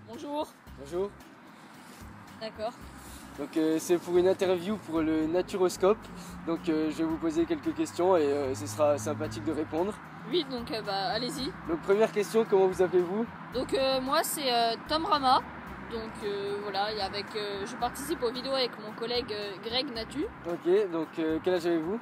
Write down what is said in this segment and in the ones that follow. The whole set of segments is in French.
Bonjour. Bonjour. D'accord. Donc c'est pour une interview pour le Naturoscope. Donc je vais vous poser quelques questions et ce sera sympathique de répondre. Oui, donc allez-y. Donc première question, comment vous appelez-vous? Donc moi c'est Tom Rama. Donc voilà, et avec, je participe aux vidéos avec mon collègue Greg Natu. Ok, donc quel âge avez-vous?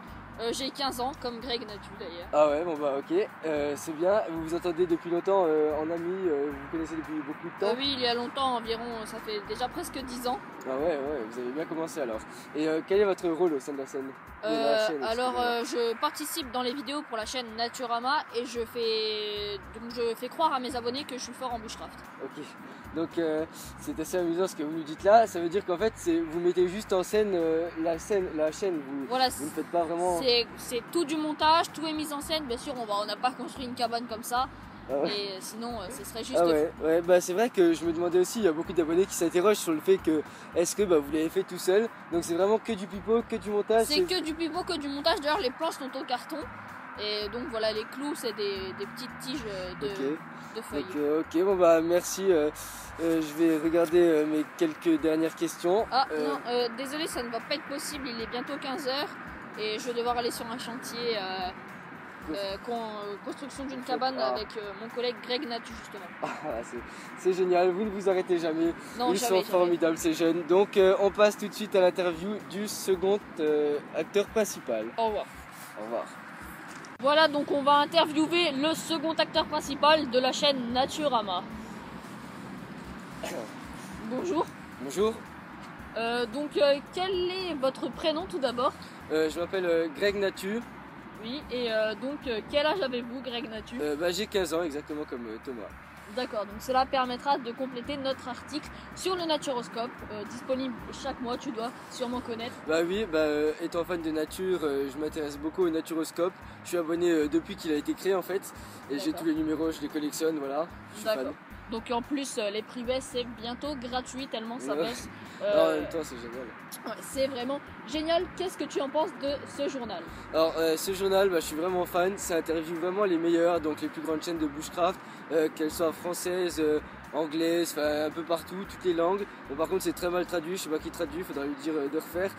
J'ai 15 ans, comme Greg Natu d'ailleurs. Ah ouais, bon bah ok, c'est bien. Vous vous entendez depuis longtemps en ami, vous vous connaissez depuis beaucoup de temps? Oui, il y a longtemps environ, ça fait déjà presque 10 ans. Ah ouais, vous avez bien commencé alors. Et quel est votre rôle au sein de la scène? Je participe dans les vidéos pour la chaîne Naturama et je fais croire à mes abonnés que je suis fort en bushcraft. Ok, donc c'est assez amusant ce que vous nous dites là. Ça veut dire qu'en fait vous mettez juste en scène la chaîne, Voilà, vous ne faites pas vraiment... C'est tout du montage, tout est mis en scène. Bien sûr, on n'a pas construit une cabane comme ça. Ah ouais. Et sinon, ce serait juste... Ah ouais, bah c'est vrai que je me demandais aussi, il y a beaucoup d'abonnés qui s'interrogent sur le fait que est-ce que vous l'avez fait tout seul? Donc c'est vraiment que du pipeau, que du montage? C'est que du pipeau, que du montage. D'ailleurs, les planches sont en carton. Et donc voilà, les clous, c'est des petites tiges de feuilles. Ok, bon bah merci. Je vais regarder mes quelques dernières questions. Ah non, désolé, ça ne va pas être possible. Il est bientôt 15 h et je vais devoir aller sur un chantier construction d'une cabane avec mon collègue Greg Natu justement. Ah, c'est génial, vous ne vous arrêtez jamais. Non, Ils jamais, sont formidables ces jeunes. Donc on passe tout de suite à l'interview du second acteur principal. Au revoir. Au revoir. Voilà, donc on va interviewer le second acteur principal de la chaîne Naturama. Bonjour. Bonjour. Donc quel est votre prénom tout d'abord? Je m'appelle Greg Natu. Oui, et donc quel âge avez-vous, Greg Natu? J'ai 15 ans, exactement comme Thomas. D'accord, donc cela permettra de compléter notre article sur le Naturoscope, disponible chaque mois, tu dois sûrement connaître. Bah oui, étant fan de nature, je m'intéresse beaucoup au Naturoscope. Je suis abonné depuis qu'il a été créé en fait, et j'ai tous les numéros, je les collectionne, voilà. Je suis fan. Donc en plus, les privés c'est bientôt gratuit tellement ça baisse. En même temps, c'est génial. Ouais, c'est vraiment génial. Qu'est-ce que tu en penses de ce journal? Alors, ce journal, je suis vraiment fan. Ça interviewe vraiment les meilleurs, donc les plus grandes chaînes de bushcraft, qu'elles soient françaises, anglaises, un peu partout, toutes les langues. Bon, par contre, c'est très mal traduit. Je sais pas qui traduit, il faudra lui dire de refaire.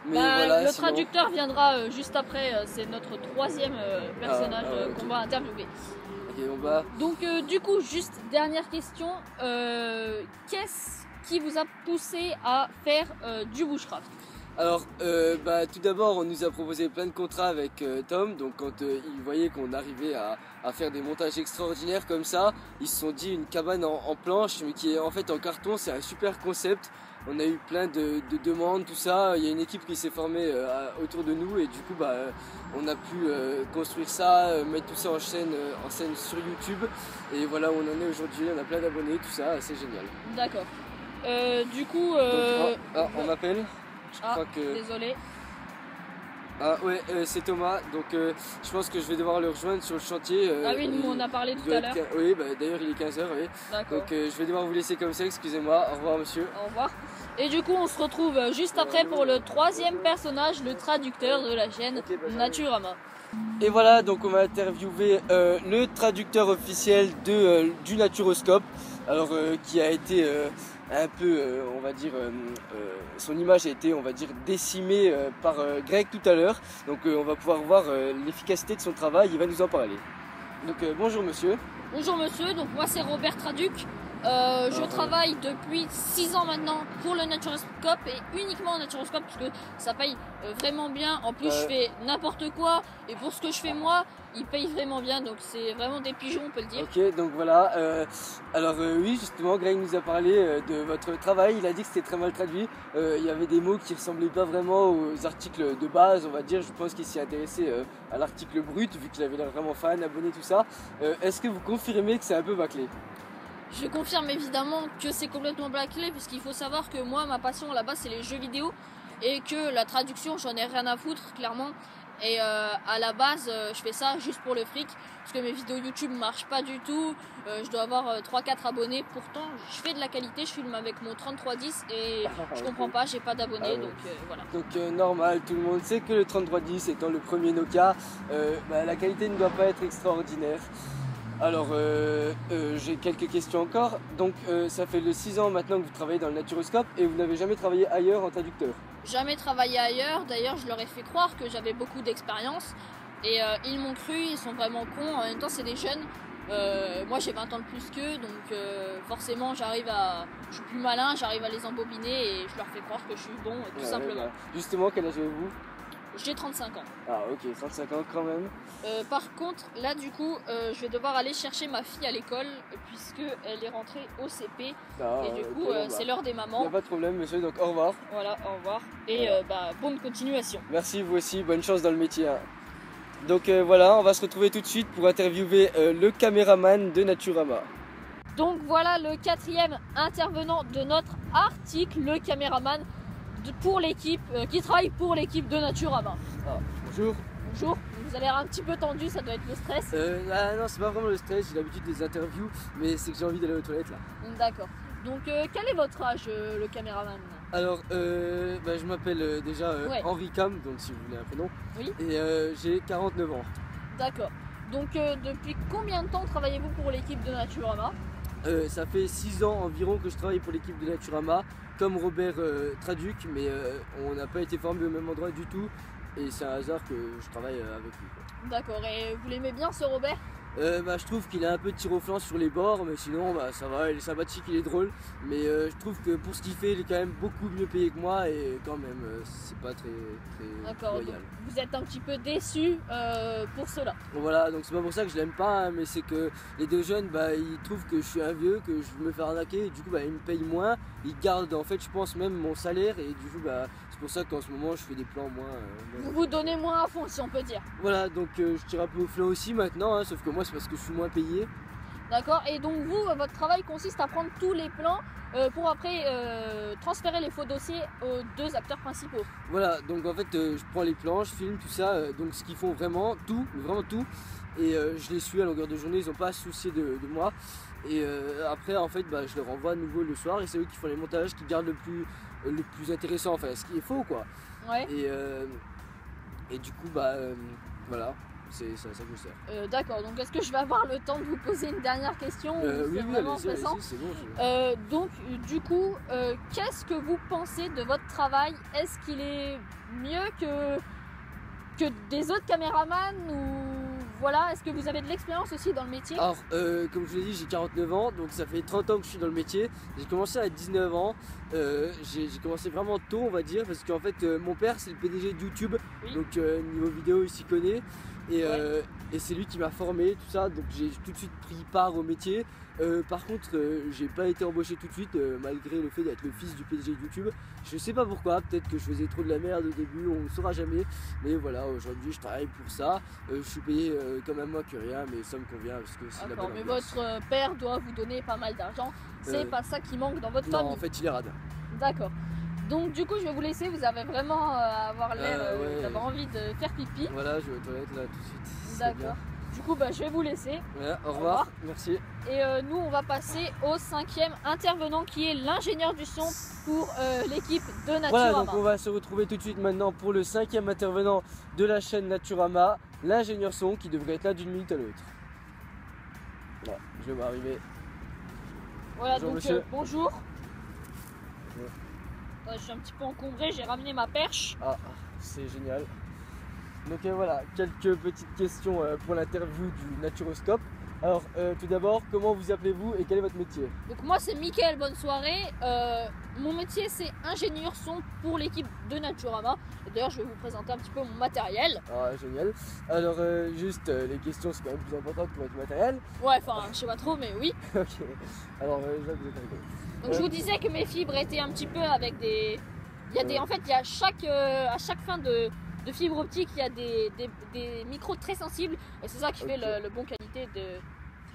Mais voilà, le traducteur viendra juste après. C'est notre troisième personnage qu'on va interviewer. Donc du coup, juste dernière question, qu'est-ce qui vous a poussé à faire du bushcraft? Alors, tout d'abord, on nous a proposé plein de contrats avec Tom. Donc quand ils voyaient qu'on arrivait à faire des montages extraordinaires comme ça, ils se sont dit une cabane en planche, mais qui est en fait en carton, c'est un super concept. On a eu plein de demandes, tout ça. Il y a une équipe qui s'est formée autour de nous et du coup on a pu construire ça, mettre tout ça en scène sur YouTube. Et voilà où on en est aujourd'hui, on a plein d'abonnés, tout ça, c'est génial. D'accord. Du coup... on m'appelle. Désolé. Ah ouais, c'est Thomas, donc je pense que je vais devoir le rejoindre sur le chantier. Ah oui, nous on a parlé tout à l'heure. Oui, d'ailleurs il est 15 h, oui. D'accord. Donc je vais devoir vous laisser comme ça, excusez-moi. Au revoir monsieur. Au revoir. Et du coup on se retrouve juste après pour le troisième personnage, le traducteur de la chaîne Naturama. Et voilà, donc on va interviewer le traducteur officiel du Naturoscope, alors qui a été un peu, on va dire, son image a été, on va dire, décimée par Greg tout à l'heure. Donc on va pouvoir voir l'efficacité de son travail, il va nous en parler. Donc bonjour monsieur. Bonjour monsieur, donc moi c'est Robert Traduc. Je travaille depuis 6 ans maintenant pour le Naturoscope et uniquement au Naturoscope parce que ça paye vraiment bien. En plus je fais n'importe quoi et pour ce que je fais moi, ils payent vraiment bien, donc c'est vraiment des pigeons on peut le dire. Ok, donc voilà, oui justement Greg nous a parlé de votre travail, il a dit que c'était très mal traduit, il y avait des mots qui ressemblaient pas vraiment aux articles de base on va dire, je pense qu'il s'y intéressait à l'article brut vu qu'il avait l'air vraiment fan, abonné tout ça. Est-ce que vous confirmez que c'est un peu bâclé? Je confirme évidemment que c'est complètement bâclé puisqu'il faut savoir que moi ma passion là-bas c'est les jeux vidéo et que la traduction j'en ai rien à foutre clairement. Et à la base je fais ça juste pour le fric parce que mes vidéos YouTube marchent pas du tout, je dois avoir 3-4 abonnés, pourtant je fais de la qualité, je filme avec mon 3310 et je comprends pas, j'ai pas d'abonnés donc voilà. Donc normal, tout le monde sait que le 3310 étant le premier Nokia, la qualité ne doit pas être extraordinaire. Alors, j'ai quelques questions encore. Donc, ça fait 6 ans maintenant que vous travaillez dans le Naturoscope et vous n'avez jamais travaillé ailleurs en traducteur. Jamais travaillé ailleurs, d'ailleurs je leur ai fait croire que j'avais beaucoup d'expérience et ils m'ont cru, ils sont vraiment cons, en même temps c'est des jeunes. Moi j'ai 20 ans de plus qu'eux, donc forcément je suis plus malin, j'arrive à les embobiner et je leur fais croire que je suis bon, tout simplement. Bah, justement, quel âge avez-vous? J'ai 35 ans. Ah ok, 35 ans quand même. Par contre, là du coup, je vais devoir aller chercher ma fille à l'école puisqu'elle est rentrée au CP. Et du coup, c'est l'heure des Il n'y mamans. a pas de problème monsieur, donc au revoir. Voilà, au revoir. Et bonne continuation. Merci, vous aussi, bonne chance dans le métier. Hein. Donc voilà, on va se retrouver tout de suite pour interviewer le caméraman de Naturama. Donc voilà le 4e intervenant de notre article, le caméraman pour l'équipe, qui travaille pour l'équipe de Naturama. Ah, bonjour. Bonjour, vous avez l'air un petit peu tendu, ça doit être le stress. Non, c'est pas vraiment le stress, j'ai l'habitude des interviews, mais c'est que j'ai envie d'aller aux toilettes là. D'accord. Donc quel est votre âge, le caméraman? Alors, je m'appelle déjà Henri Cam, donc si vous voulez un prénom. Oui. Et j'ai 49 ans. D'accord. Donc depuis combien de temps travaillez-vous pour l'équipe de Naturama? Ça fait 6 ans environ que je travaille pour l'équipe de Naturama, comme Robert Traduc, mais on n'a pas été formés au même endroit du tout. Et c'est un hasard que je travaille avec lui. D'accord, et vous l'aimez bien ce Robert? Je trouve qu'il a un peu de tir au flanc sur les bords, mais sinon ça va, il est sympathique, il est drôle. Mais je trouve que pour ce qu'il fait, il est quand même beaucoup mieux payé que moi et quand même c'est pas très loyal. Vous êtes un petit peu déçu pour cela. Voilà, donc c'est pas pour ça que je l'aime pas, hein, mais c'est que les deux jeunes, ils trouvent que je suis un vieux, que je me fais arnaquer, et du coup ils me payent moins, ils gardent en fait je pense même mon salaire et du coup c'est pour ça qu'en ce moment je fais des plans moins. Vous vous donnez moins à fond si on peut dire. Voilà, donc je tire un peu au flanc aussi maintenant, hein, sauf que moi c'est parce que je suis moins payé. D'accord, et donc vous, votre travail consiste à prendre tous les plans pour après transférer les faux dossiers aux 2 acteurs principaux. Voilà, donc en fait je prends les plans, je filme tout ça, donc ce qu'ils font vraiment tout, et je les suis à longueur de journée, ils n'ont pas à se soucier de moi. Et après en fait je les renvoie à nouveau le soir et c'est eux qui font les montages, qui gardent le plus intéressant, enfin ce qui est faux quoi. Ouais. Et du coup voilà. C'est ça que je sers. D'accord, donc est-ce que je vais avoir le temps de vous poser une dernière question? Oui, allez-y, c'est bon. Donc du coup, qu'est-ce que vous pensez de votre travail? Est-ce qu'il est mieux que des autres caméramans ou voilà, est-ce que vous avez de l'expérience aussi dans le métier? Alors, comme je vous l'ai dit, j'ai 49 ans, donc ça fait 30 ans que je suis dans le métier. J'ai commencé à 19 ans, j'ai commencé vraiment tôt, on va dire, parce qu'en fait, mon père, c'est le PDG de YouTube, Oui. donc niveau vidéo, il s'y connaît. Et c'est lui qui m'a formé, tout ça, donc j'ai tout de suite pris part au métier. Par contre, j'ai pas été embauché tout de suite, malgré le fait d'être le fils du PDG de YouTube. Je sais pas pourquoi, peut-être que je faisais trop de la merde au début, on ne saura jamais. Mais voilà, aujourd'hui je travaille pour ça. Je suis payé quand même moins que rien, mais ça me convient parce que c'est la bonne mais ambiance. votre père doit vous donner pas mal d'argent. C'est pas ça qui manque dans votre Non, famille. en fait il est radin. D'accord. Donc du coup je vais vous laisser, vous avez vraiment avoir l'air d'avoir envie de faire pipi. Voilà, je vais aux toilettes là tout de suite. D'accord. Du coup je vais vous laisser. Voilà, au revoir. Merci. Et nous on va passer au 5e intervenant qui est l'ingénieur du son pour l'équipe de Naturama. Voilà, donc on va se retrouver tout de suite maintenant pour le 5e intervenant de la chaîne Naturama, l'ingénieur son qui devrait être là d'une minute à l'autre. Voilà, je vais m'arriver. Voilà, Bonjour, donc monsieur. bonjour. Je suis un petit peu encombré, j'ai ramené ma perche. Ah, c'est génial. Donc voilà, quelques petites questions pour l'interview du Naturoscope. Alors tout d'abord, comment vous appelez-vous et quel est votre métier? Donc moi c'est Mickaël, bonne soirée. Mon métier c'est ingénieur son pour l'équipe de Naturama. D'ailleurs je vais vous présenter un petit peu mon matériel. Ah génial. Alors juste les questions c'est quand même plus important que votre matériel. Ouais, enfin je sais pas trop mais oui. Ok. Alors je vois que vous êtes avec. Donc je vous disais que mes fibres étaient un petit peu avec des... En fait il y a à chaque fin de fibre optique il y a des micros très sensibles et c'est ça qui fait le bon qualité de...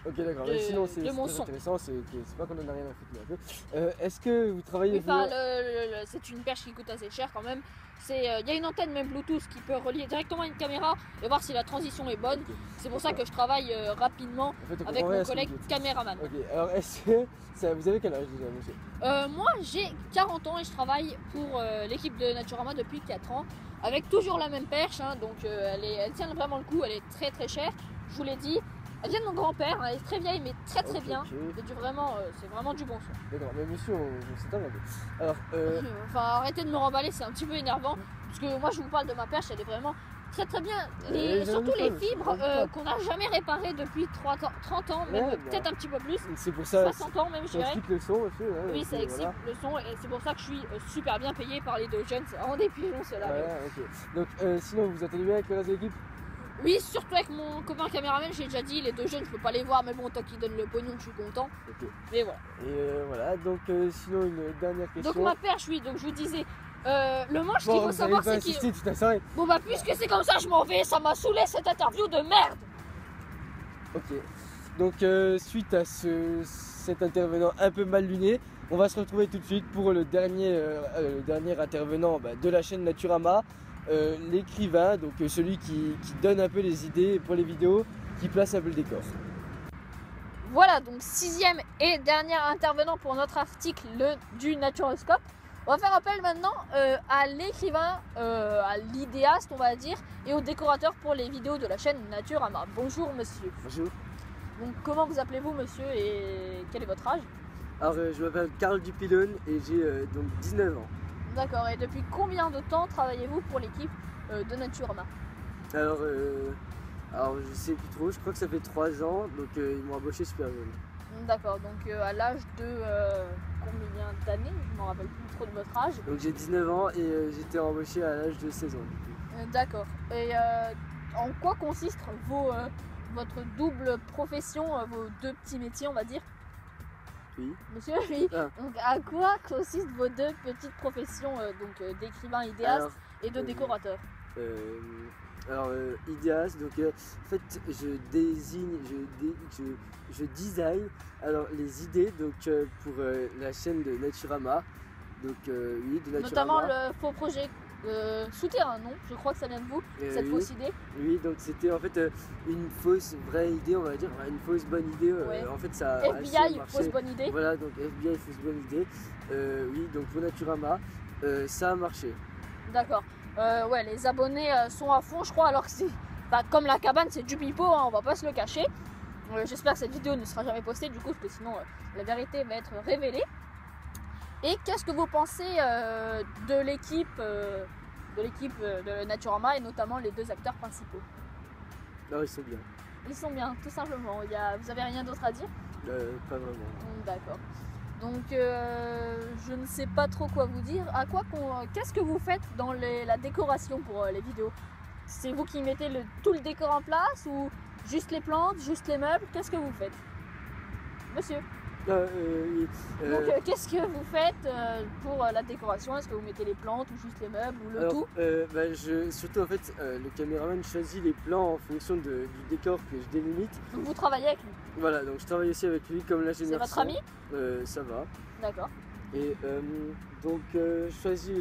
Ok d'accord, mais sinon c'est mon très son. intéressant, c'est pas qu'on en a rien à foutre mais un peu. Est-ce que vous travaillez Enfin, c'est une perche qui coûte assez cher quand même. Il y a une antenne même Bluetooth qui peut relier directement à une caméra et voir si la transition est bonne. Okay. C'est pour ça que je travaille rapidement en fait, avec mon collègue caméraman. Ok, alors est-ce que vous avez quel âge déjà monsieur? Moi j'ai 40 ans et je travaille pour l'équipe de Naturama depuis 4 ans avec toujours la même perche, hein, donc elle tient vraiment le coup, elle est très très chère, je vous l'ai dit. Elle vient de mon grand-père, elle est très vieille mais très Ok, bien. ok. C'est vraiment du bon son. D'accord, mais monsieur, on s'est emmerdé. Alors, Enfin, arrêtez de me remballer, c'est un petit peu énervant. Parce que moi, je vous parle de ma perche, elle est vraiment très bien. Surtout les fibres qu'on n'a jamais réparées depuis 30 ans, même Ouais, peut-être un petit peu plus. c'est pour ça, 60 ans même, je ça dirais. explique le son aussi. Ouais, Oui, et ça puis, explique le son et c'est pour ça que je suis super bien payé par les deux jeunes. C'est vraiment des pigeons ceux-là. Ouais, ok. Donc, sinon, vous entendez bien avec le reste de l'équipe? Oui, surtout avec mon copain caméraman, j'ai déjà dit, les deux jeunes, je peux pas les voir, mais bon, tant qu'ils donnent le pognon, je suis content. Ok. Mais voilà. Et voilà, donc sinon, une dernière question. Donc ma perche, oui, donc je vous disais, le manche qu'il Bon, faut vous savoir, avez pas c'est qu'il... insisté toute la soirée. Bon bah puisque c'est comme ça, je m'en vais, ça m'a saoulé cette interview de merde. Ok. Donc, suite à cet intervenant un peu mal luné, on va se retrouver tout de suite pour le dernier intervenant de la chaîne Naturama, l'écrivain, donc celui qui donne un peu les idées pour les vidéos, qui place un peu le décor. Voilà, donc 6e et dernier intervenant pour notre article du Naturoscope. On va faire appel maintenant à l'écrivain, à l'idéaste on va dire, et au décorateur pour les vidéos de la chaîne Naturama. Bonjour monsieur. Bonjour. Donc comment vous appelez-vous monsieur et quel est votre âge? Alors, je m'appelle Carl Dupilone et j'ai donc 19 ans. D'accord, et depuis combien de temps travaillez-vous pour l'équipe de Naturama? Alors, je sais plus trop, je crois que ça fait 3 ans, donc ils m'ont embauché super jeune. D'accord, donc à l'âge de combien d'années? Je ne me rappelle plus trop de votre âge. Donc j'ai 19 ans et j'étais embauché à l'âge de 16 ans. D'accord, et en quoi consiste votre double profession, vos deux petits métiers on va dire? Oui. Monsieur, oui. Ah. Donc à quoi consistent vos deux petites professions d'écrivain idéaste Alors, et de décorateur? Ideas, donc en fait je désigne, je design alors les idées donc pour la chaîne de Naturama, donc oui de Naturama. Notamment le faux projet souterrain, non? Je crois que ça vient de vous, cette oui. fausse idée. Oui, donc c'était en fait une fausse vraie idée, on va dire, une fausse bonne idée. Ouais. En fait ça a FBI, assez marché. fausse bonne idée. Voilà, donc FBI, fausse bonne idée. Oui, donc pour Naturama, ça a marché. D'accord. Ouais, les abonnés sont à fond, je crois, alors que c'est... Bah, comme la cabane, c'est du pipeau, hein, on va pas se le cacher. J'espère que cette vidéo ne sera jamais postée, du coup, parce que sinon, la vérité va être révélée. Et qu'est-ce que vous pensez de l'équipe de Naturama, et notamment les deux acteurs principaux? Non, ils sont bien. Ils sont bien, tout simplement. Vous avez rien d'autre à dire? Pas vraiment. D'accord. Donc je ne sais pas trop quoi vous dire. Qu'est-ce que vous faites dans la décoration pour les vidéos? C'est vous qui mettez tout le décor en place ou juste les plantes, juste les meubles? Qu'est-ce que vous faites, monsieur? Oui. Donc qu'est-ce que vous faites pour la décoration? Est-ce que vous mettez les plantes ou juste les meubles ou le tout? Surtout en fait, le caméraman choisit les plans en fonction du décor que je délimite. Donc vous travaillez avec lui? Voilà, donc je travaille aussi avec lui comme l'ingénieur. C'est votre ami? Ça va. D'accord. Et donc je choisis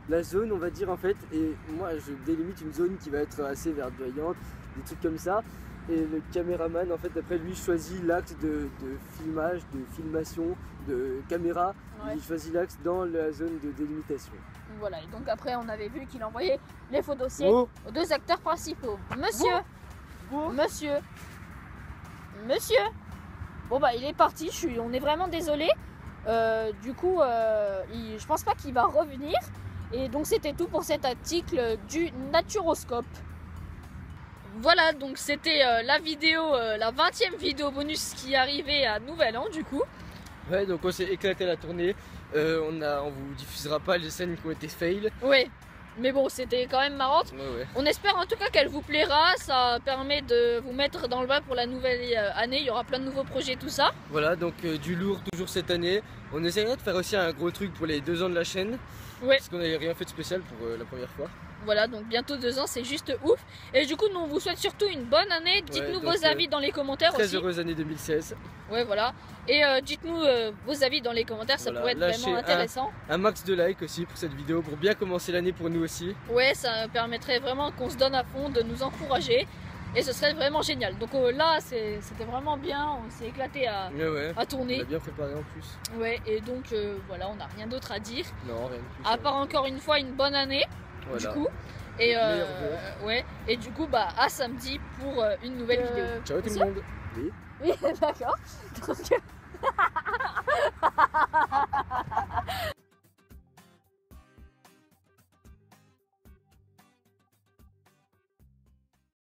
la zone, on va dire en fait, et moi je délimite une zone qui va être assez verdoyante, des trucs comme ça. Et le caméraman, en fait, après lui choisit l'axe de filmage, de filmation, de caméra. Ouais. Il choisit l'axe dans la zone de délimitation. Voilà, et donc après on avait vu qu'il envoyait les faux dossiers Oh. aux deux acteurs principaux. Monsieur, Oh. monsieur, monsieur. Bon bah il est parti, on est vraiment désolé. Du coup, je pense pas qu'il va revenir. Et donc c'était tout pour cet article du Naturoscope. Voilà, donc c'était la vidéo, la 20e vidéo bonus qui arrivait à Nouvel An du coup. Ouais, donc on s'est éclaté à la tournée. On vous diffusera pas les scènes qui ont été fail. Ouais, mais bon, c'était quand même marrante. Ouais. On espère en tout cas qu'elle vous plaira, ça permet de vous mettre dans le bain pour la nouvelle année, il y aura plein de nouveaux projets, tout ça. Voilà, donc du lourd toujours cette année. On essaierait de faire aussi un gros truc pour les 2 ans de la chaîne. Ouais. Parce qu'on n'avait rien fait de spécial pour la première fois. Voilà, donc bientôt 2 ans, c'est juste ouf. Et du coup, nous on vous souhaite surtout une bonne année. Dites-nous vos avis dans les commentaires très aussi. heureuse année 2016. Ouais, voilà. Et dites-nous vos avis dans les commentaires, ça pourrait être vraiment intéressant. Un max de likes aussi pour cette vidéo, pour bien commencer l'année pour nous aussi. Ouais, ça permettrait vraiment qu'on se donne à fond, de nous encourager. Et ce serait vraiment génial. Donc là, c'était vraiment bien, on s'est éclaté à tourner. On a bien préparé en plus. Ouais, et donc voilà, on n'a rien d'autre à dire. Non, rien de plus. À part encore une fois une bonne année, voilà. du coup. Et ouais, et du coup, bah à samedi pour une nouvelle vidéo. Ciao tout le monde. Oui, d'accord. Donc,